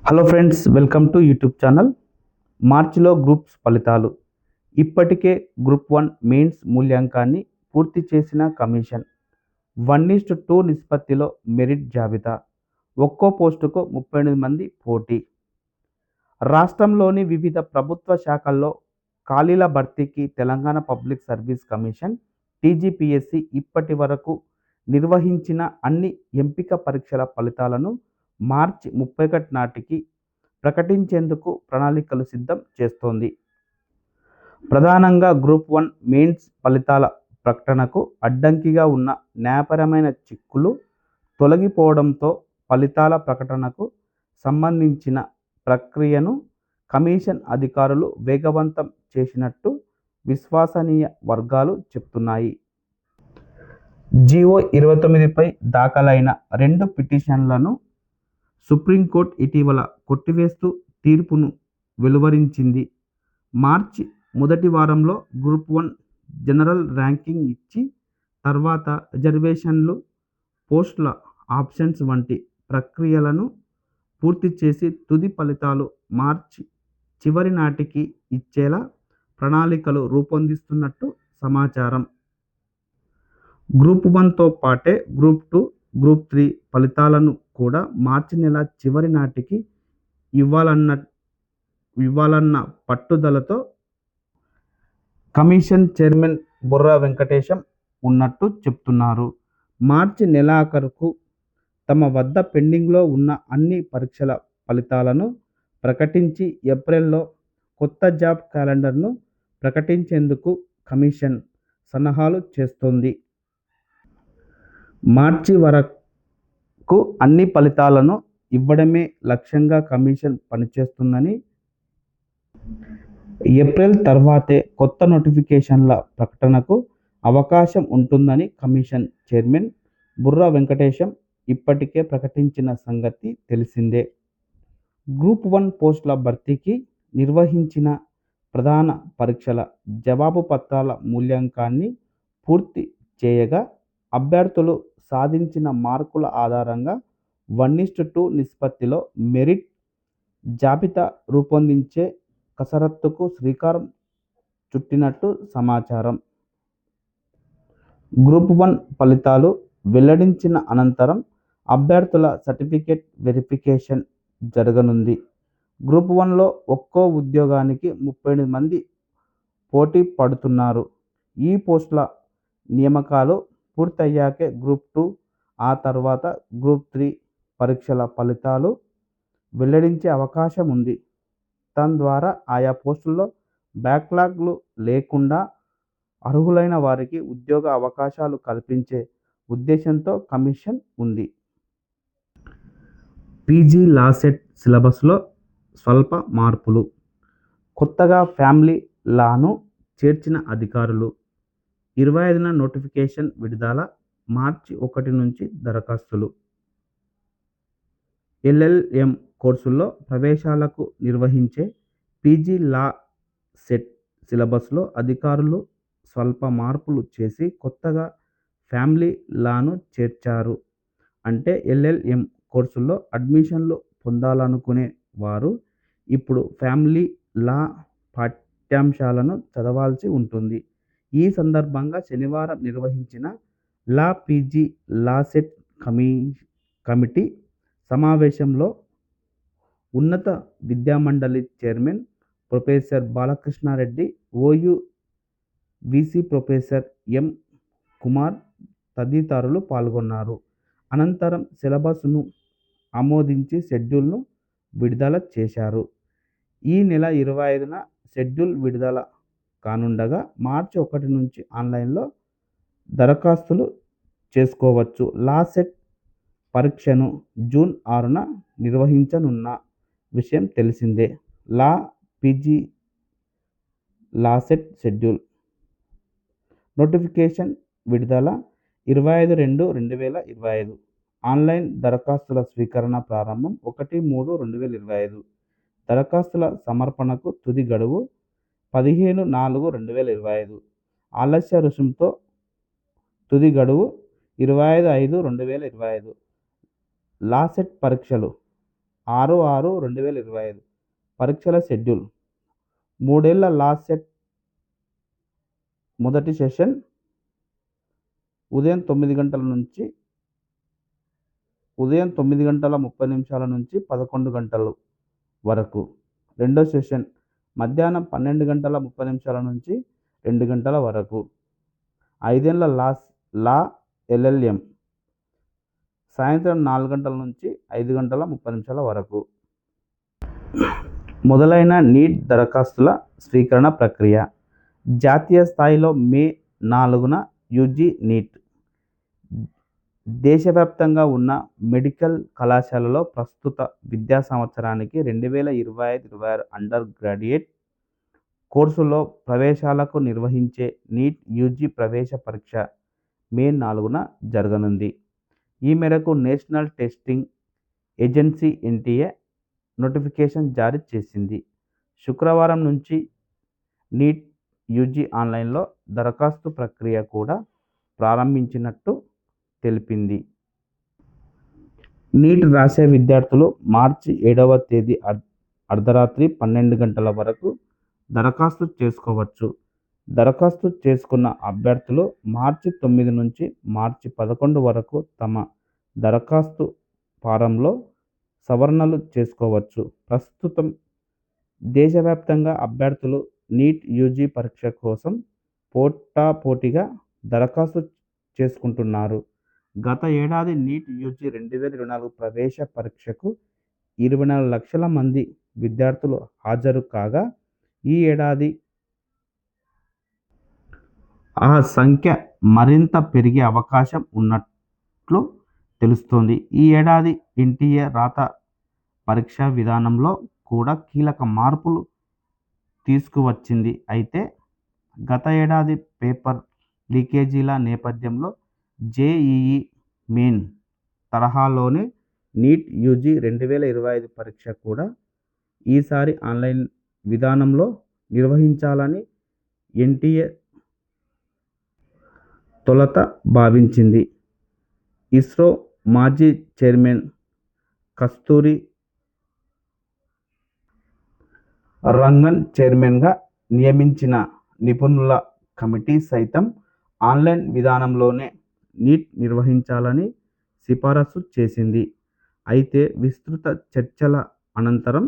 Hello friends, welcome to YouTube channel. మార్చిలో groups ఫలితాలు. ఇప్పటికే గ్రూప్ 1 మెయిన్స్ మూల్యాంకాన్ని పూర్తి చేసిన కమిషన్. 1:2 నిష్పత్తిలో మెరిట్ జాబితా. ఒక్కో పోస్టుకు 38 మంది పోటీ. రాష్ట్రంలోని వివిధ ప్రభుత్వ శాఖల్లో ఖాళీల భర్తీకి Telangana public service commission TGPSC ఇప్పటి వరకు నిర్వహించిన అన్ని ఎంపిక పరీక్షల ఫలితాలను మార్చి 31 నాటికి ప్రకటించేందుకు ప్రణాళికలు సిద్ధం చేస్తోంది. ప్రధానంగా గ్రూప్ 1 మెయిన్స్ ఫలితాల ప్రకటనకు అడ్డంకిగా ఉన్న న్యాయపరమైన చిక్కులు తొలగిపోవడంతో ఫలితాల ప్రకటనకు సంబంధించిన ప్రక్రియను కమిషన్ అధికారులు వేగవంతం చేసినట్టు విశ్వసనీయ వర్గాలు చెబుతున్నాయి. జీవో 29పై దాఖలైన 2 పిటిషన్లను సుప్రీంకోర్టు ఇటీవల కొట్టివేస్తూ తీర్పును వెలువరించింది. మార్చి మొదటి వారంలో గ్రూప్ 1 జనరల్ ర్యాంకింగ్ ఇచ్చి తర్వాత రిజర్వేషన్లు, పోస్టుల ఆప్షన్స్ వంటి ప్రక్రియలను పూర్తి చేసి తుది ఫలితాలు మార్చి చివరి నాటికి ఇచ్చేలా ప్రణాళికలు రూపొందిస్తున్నట్టు సమాచారం. గ్రూప్ 1తో పాటే గ్రూప్ 2, గ్రూప్ 3 ఫలితాలను కూడా మార్చి నెల చివరి నాటికి ఇవ్వాలన్న పట్టుదలతో కమిషన్ చైర్మన్ బుర్రా వెంకటేశం ఉన్నట్టు చెబుతున్నారు. మార్చి నెలాఖరుకు తమ వద్ద పెండింగ్లో ఉన్న అన్ని పరీక్షల ఫలితాలను ప్రకటించి ఏప్రిల్లో కొత్త జాబ్ క్యాలెండర్ను ప్రకటించేందుకు కమిషన్ సన్నాహాలు చేస్తోంది. మార్చి వరకు అన్ని ఫలితాలను ఇవ్వడమే లక్ష్యంగా కమిషన్ పనిచేస్తుందని, ఏప్రిల్ తర్వాతే కొత్త నోటిఫికేషన్ల ప్రకటనకు అవకాశం ఉంటుందని కమిషన్ చైర్మన్ బుర్రా వెంకటేశం ఇప్పటికే ప్రకటించిన సంగతి తెలిసిందే. గ్రూప్ 1 పోస్టుల భర్తీకి నిర్వహించిన ప్రధాన పరీక్షల జవాబు పత్రాల మూల్యాంకాన్ని పూర్తి చేయగా అభ్యర్థులు సాధించిన మార్కుల ఆధారంగా 1:2 నిష్పత్తిలో మెరిట్ జాబితా రూపొందించే కసరత్తుకు శ్రీకారం చుట్టినట్టు సమాచారం. గ్రూప్ 1 ఫలితాలు వెల్లడించిన అనంతరం అభ్యర్థుల సర్టిఫికేట్ వెరిఫికేషన్ జరగనుంది. గ్రూప్ 1లో ఒక్కో ఉద్యోగానికి 38 మంది పోటీ పడుతున్నారు. ఈ పోస్టుల నియామకాలు పూర్తయ్యాకే గ్రూప్ 2, ఆ తర్వాత గ్రూప్ 3 పరీక్షల ఫలితాలు వెల్లడించే అవకాశం ఉంది. తద్వారా ఆయా పోస్టుల్లో బ్యాక్లాగ్లు లేకుండా అర్హులైన వారికి ఉద్యోగ అవకాశాలు కల్పించే ఉద్దేశంతో కమిషన్ ఉంది. పీజీ లా సెట్ సిలబస్లో స్వల్ప మార్పులు. కొత్తగా ఫ్యామిలీ లాను చేర్చిన అధికారులు. 25న నోటిఫికేషన్ విడుదల. మార్చి 1 నుంచి దరఖాస్తులు. ఎల్ఎల్ఎం కోర్సుల్లో ప్రవేశాలకు నిర్వహించే పీజీ లా సెట్ సిలబస్లో అధికారులు స్వల్ప మార్పులు చేసి కొత్తగా ఫ్యామిలీ లాను చేర్చారు. అంటే ఎల్ఎల్ఎం కోర్సుల్లో అడ్మిషన్లు పొందాలనుకునే వారు ఇప్పుడు ఫ్యామిలీ లా పాఠ్యాంశాలను చదవాల్సి ఉంటుంది. ఈ సందర్భంగా శనివారం నిర్వహించిన లా పీజీ లా సెట్ కమిటీ సమావేశంలో ఉన్నత విద్యామండలి chairman professor Balakrishna Reddy, OU VC professor M. Kumar తదితరులు పాల్గొన్నారు. అనంతరం సిలబస్ను ఆమోదించి షెడ్యూల్ను విడుదల చేశారు. ఈ నెల 25న షెడ్యూల్ విడుదల కానుండగా మార్చి 1 నుంచి ఆన్లైన్లో దరఖాస్తులు చేసుకోవచ్చు. లా సెట్ పరీక్షను జూన్ 6న నిర్వహించనున్న విషయం తెలిసిందే. Law PG law set schedule, notification విడుదల 25/2/2025. ఆన్లైన్ దరఖాస్తుల స్వీకరణ ప్రారంభం 1/3/2025. దరఖాస్తుల సమర్పణకు తుది గడువు 15/4/2025. ఆలస్య రుసుముతో తుది గడువు 25/5/2025. లా సెట్ పరీక్షలు 6/6/2025 పరీక్షల షెడ్యూల్. 3 ఏళ్ల లా సెట్ మొదటి సెషన్ ఉదయం 9 గంటల 30 నిమిషాల నుంచి 11 గంటలు వరకు. రెండో సెషన్ మధ్యాహ్నం 12 గంటల 30 నిమిషాల నుంచి 2 గంటల వరకు. 5 ఏళ్ల లా LLM సాయంత్రం 4 గంటల నుంచి 5 గంటల 30 నిమిషాల వరకు. మొదలైన నీట్ దరఖాస్తుల స్వీకరణ ప్రక్రియ. జాతీయ స్థాయిలో మే 4న యూజీ నీట్. దేశవ్యాప్తంగా ఉన్న మెడికల్ కళాశాలలో ప్రస్తుత విద్యా సంవత్సరానికి 2025-26 అండర్ గ్రాడ్యుయేట్ కోర్సుల్లో ప్రవేశాలకు నిర్వహించే నీట్ యూజీ ప్రవేశ పరీక్ష మే 4న జరగనుంది. ఈ మేరకు national testing agency NTA notification జారీ చేసింది. శుక్రవారం నుంచి నీట్ యూజీ ఆన్లైన్లో దరఖాస్తు ప్రక్రియ కూడా ప్రారంభించినట్టు తెలిపింది. నీట్ రాసే విద్యార్థులు మార్చి 7వ తేదీ అర్ధరాత్రి 12 గంటల వరకు దరఖాస్తు చేసుకోవచ్చు. దరఖాస్తు చేసుకున్న అభ్యర్థులు మార్చి 9 నుంచి మార్చి 11 వరకు తమ దరఖాస్తు ఫారంలో సవరణలు చేసుకోవచ్చు. ప్రస్తుతం దేశవ్యాప్తంగా అభ్యర్థులు నీట్ యూజీ పరీక్ష కోసం పోటాపోటీగా దరఖాస్తు చేసుకుంటున్నారు. గత ఏడాది నీట్ యూజీ 2024 ప్రవేశ పరీక్షకు 24 లక్షల మంది విద్యార్థులు హాజరు కాగా, ఈ ఏడాది ఆ సంఖ్య మరింత పెరిగే అవకాశం ఉన్నట్లు తెలుస్తోంది. ఈ ఏడాది NTA రాత పరీక్షా విధానంలో కూడా కీలక మార్పులు తీసుకువచ్చింది. అయితే గత ఏడాది పేపర్ లీకేజీల నేపథ్యంలో JEE మెయిన్ తరహాలోనే నీట్ యూజీ 2025 పరీక్ష కూడా ఈసారి ఆన్లైన్ విధానంలో నిర్వహించాలని NTA తొలుత భావించింది. ఇస్రో మాజీ చైర్మన్ కస్తూరి రంగన్ చైర్మన్గా నియమించిన నిపుణుల కమిటీ సైతం ఆన్లైన్ విధానంలోనే నీట్ నిర్వహించాలని సిఫారసు చేసింది. అయితే విస్తృత చర్చల అనంతరం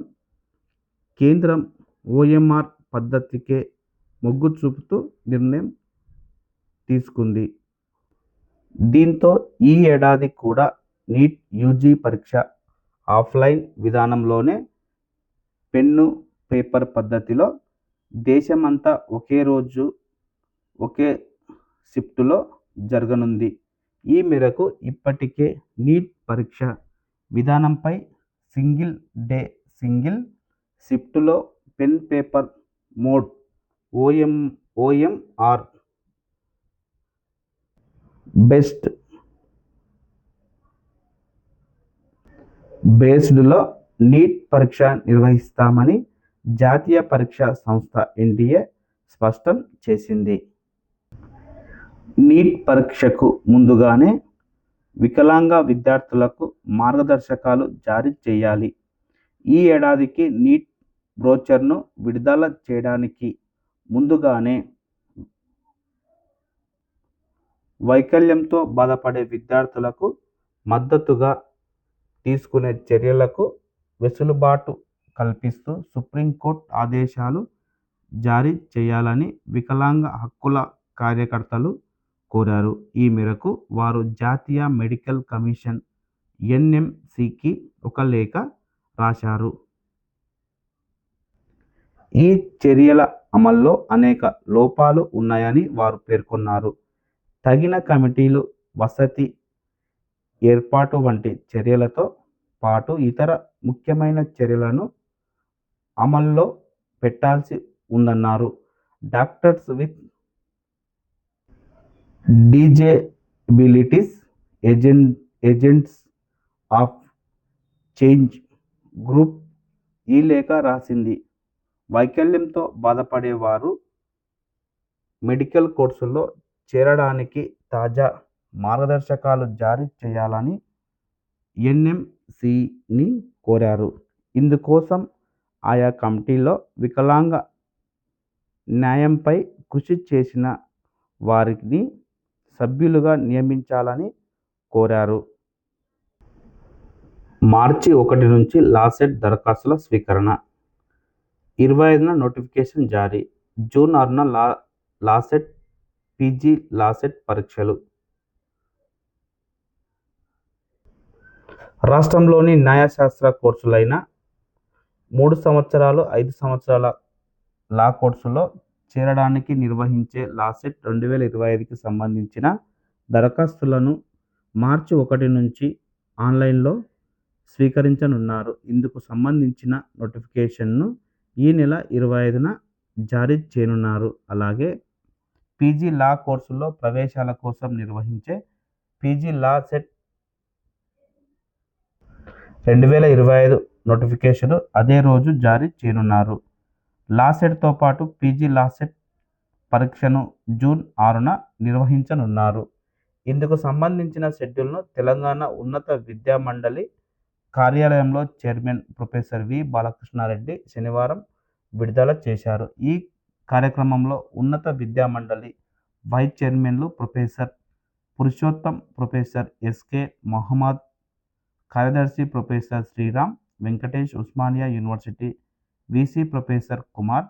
కేంద్రం OMR పద్ధతికే మొగ్గు చూపుతూ నిర్ణయం తీసుకుంది. దీంతో ఈ ఏడాది కూడా నీట్ యూజీ పరీక్ష ఆఫ్లైన్ విధానంలోనే పెన్ను పేపర్ పద్ధతిలో దేశమంతా ఒకే రోజు ఒకే షిఫ్టులో జరగనుంది. ఈ మేరకు ఇప్పటికే నీట్ పరీక్ష విధానంపై సింగిల్ డే సింగిల్ షిఫ్టులో పెన్ పేపర్ మోడ్ OMR బేస్డ్లో నీట్ పరీక్ష నిర్వహిస్తామని జాతీయ పరీక్షా సంస్థ NTA స్పష్టం చేసింది. నీట్ పరీక్షకు ముందుగానే వికలాంగ విద్యార్థులకు మార్గదర్శకాలు జారీ చేయాలి. ఈ ఏడాదికి నీట్ బ్రోచర్ను విడుదల చేయడానికి ముందుగానే వైకల్యంతో బాధపడే విద్యార్థులకు మద్దతుగా తీసుకునే చర్యలకు వెసులుబాటు కల్పిస్తూ సుప్రీంకోర్టు ఆదేశాలు జారీ చేయాలని వికలాంగ హక్కుల కార్యకర్తలు కోరారు. ఈ మేరకు వారు జాతీయ మెడికల్ కమిషన్ NMCకి ఒక లేఖ రాశారు. ఈ చర్యల అమల్లో అనేక లోపాలు ఉన్నాయని వారు పేర్కొన్నారు. తగిన కమిటీలు, వసతి ఏర్పాటు వంటి చర్యలతో పాటు ఇతర ముఖ్యమైన చర్యలను అమల్లో పెట్టాల్సి ఉందన్నారు. Doctors with disabilities agents of change group ఈ లేఖ రాసింది. వైకల్యంతో బాధపడేవారు మెడికల్ కోర్సుల్లో చేరడానికి తాజా మార్గదర్శకాలు జారీ చేయాలని యూజీసీని కోరారు. ఇందుకోసం ఆయా కమిటీలో వికలాంగ న్యాయంపై కృషి చేసిన వారిని సభ్యులుగా నియమించాలని కోరారు. మార్చి 1 నుంచి లాసెట్ దరఖాస్తుల స్వీకరణ. 25న నోటిఫికేషన్ జారీ. జూన్ 6న లాసెట్ పీజీ లాసెట్ పరీక్షలు. రాష్ట్రంలోని న్యాయశాస్త్ర కోర్సులైన 3 సంవత్సరాలు, 5 సంవత్సరాల లా కోర్సులో చేరడానికి నిర్వహించే లాసెట్ 2025కి సంబంధించిన దరఖాస్తులను మార్చి 1 నుంచి ఆన్లైన్లో స్వీకరించనున్నారు. ఇందుకు సంబంధించిన నోటిఫికేషన్ను ఈ నెల 25న జారీ చేయనున్నారు. అలాగే పీజీ లా కోర్సుల్లో ప్రవేశాల కోసం నిర్వహించే పీజీ లాసెట్ 2025 నోటిఫికేషన్ అదే రోజు జారీ చేయనున్నారు. లాసెట్తో పాటు పీజీ లాసెట్ పరీక్షను జూన్ 6న నిర్వహించనున్నారు. ఇందుకు సంబంధించిన షెడ్యూల్ను తెలంగాణ ఉన్నత విద్యామండలి కార్యాలయంలో చైర్మన్ ప్రొఫెసర్ వి. బాలకృష్ణారెడ్డి శనివారం విడుదల చేశారు. ఈ కార్యక్రమంలో ఉన్నత విద్యామండలి వైస్ చైర్మన్లు professor Purushottam, professor SK Mohammed, కార్యదర్శి professor Sriram Venkatesh, Osmania university VC professor Kumar,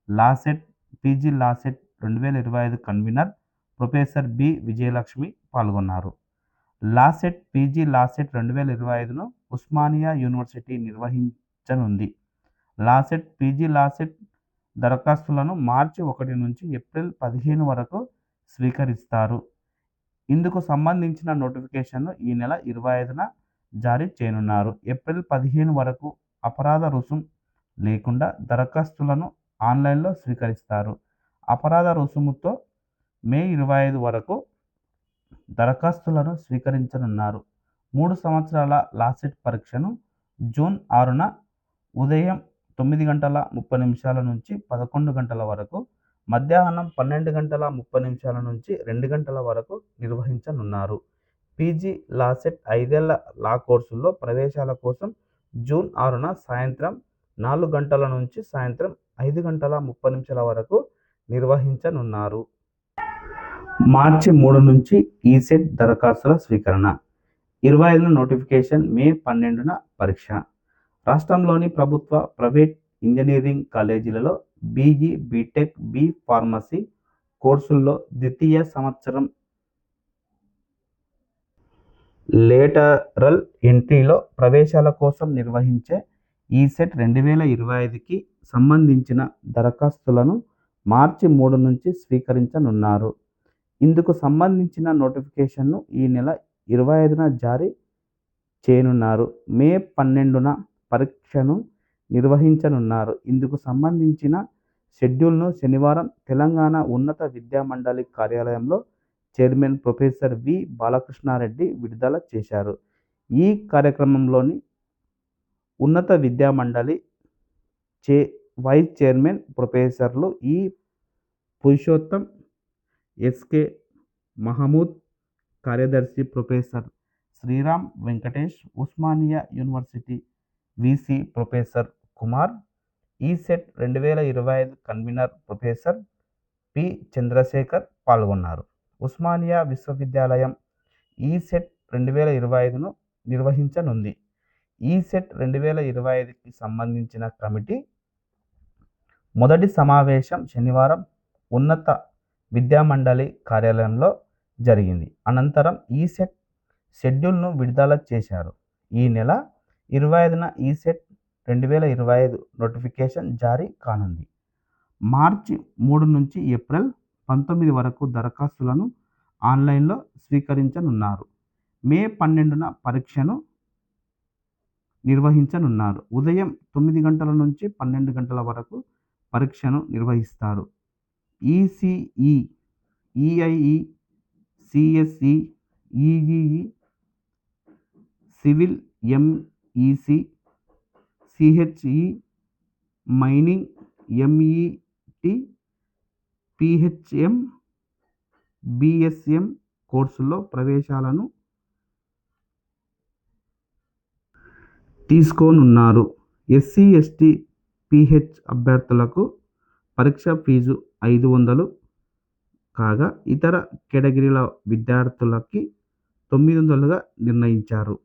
LAWCET PG LAWCET 2025 convener professor B. Vijayalakshmi పాల్గొన్నారు. లాసెట్ పీజీ లాసెట్ 2025ను ఉస్మానియా యూనివర్సిటీ నిర్వహించనుంది. లాసెట్ పీజీ లాసెట్ దరఖాస్తులను మార్చి 1 నుంచి ఏప్రిల్ 15 వరకు స్వీకరిస్తారు. ఇందుకు సంబంధించిన నోటిఫికేషన్ను ఈ నెల 25న జారీ చేయనున్నారు. ఏప్రిల్ 15 వరకు అపరాధ రుసుం లేకుండా దరఖాస్తులను ఆన్లైన్లో స్వీకరిస్తారు. అపరాధ రుసుముతో మే 25 వరకు దరఖాస్తులను స్వీకరించనున్నారు. 3 సంవత్సరాల లాసెట్ పరీక్షను జూన్ 6న ఉదయం 9:30 నుంచి 11 గంటల వరకు, మధ్యాహ్నం 12:30 నుంచి 2 గంటల వరకు నిర్వహించనున్నారు. పీజీ లాసెట్ 5 ఏళ్ల లా కోర్సుల్లో ప్రవేశాల కోసం జూన్ 6న సాయంత్రం 4 గంటల నుంచి సాయంత్రం 5:30 వరకు నిర్వహించనున్నారు. మార్చి 3 నుంచి ఈసెట్ దరఖాస్తుల స్వీకరణ. 25న నోటిఫికేషన్, మే 12న పరీక్ష. రాష్ట్రంలోని ప్రభుత్వ, ప్రైవేట్ ఇంజనీరింగ్ కాలేజీలలో బీఈ, బీటెక్, బీ ఫార్మసీ కోర్సుల్లో ద్వితీయ సంవత్సరం లేటరల్ ఎంట్రీలో ప్రవేశాల కోసం నిర్వహించే ఈసెట్ 2025కి సంబంధించిన దరఖాస్తులను మార్చి 3 నుంచి స్వీకరించనున్నారు. ఇందుకు సంబంధించిన నోటిఫికేషన్ను ఈ నెల 25న జారీ చేయనున్నారు. మే 12న పరీక్షను నిర్వహించనున్నారు. ఇందుకు సంబంధించిన షెడ్యూల్ను శనివారం తెలంగాణ ఉన్నత విద్యామండలి కార్యాలయంలో చైర్మన్ ప్రొఫెసర్ వి. బాలకృష్ణారెడ్డి విడుదల చేశారు. ఈ కార్యక్రమంలోని ఉన్నత విద్యామండలి వైస్ చైర్మన్ ప్రొఫెసర్లు ఈ. పురుషోత్తం, ఎస్కే మహమూద్, కార్యదర్శి professor Sriram Venkatesh, Osmania university VC professor Kumar, ECET 2025 convener professor P. Chandrashekar పాల్గొన్నారు. ఉస్మానియా విశ్వవిద్యాలయం ఈసెట్ 2025ను నిర్వహించనుంది. ఈసెట్ 2025కి సంబంధించిన కమిటీ మొదటి సమావేశం శనివారం ఉన్నత విద్యామండలి కార్యాలయంలో జరిగింది. అనంతరం ఈసెట్ షెడ్యూల్ను విడుదల చేశారు. ఈ నెల 25న ఈసెట్ 2025 నోటిఫికేషన్ జారీ కానుంది. మార్చి 3 నుంచి ఏప్రిల్ 19 వరకు దరఖాస్తులను ఆన్లైన్లో స్వీకరించనున్నారు. మే 12న పరీక్షను నిర్వహించనున్నారు. ఉదయం 9 గంటల నుంచి 12 గంటల వరకు పరీక్షను నిర్వహిస్తారు. ECE, EIE, CSE, EEE, civil, MEC, CHE, mining, MET, PHM, BSM కోర్సుల్లో ప్రవేశాలను తీసుకోనున్నారు. ఎస్సీ, ఎస్టీ, పీహెచ్ అభ్యర్థులకు పరీక్ష ఫీజు 500 కాగా ఇతర కేటగిరీల విద్యార్థులకి 900గా నిర్ణయించారు.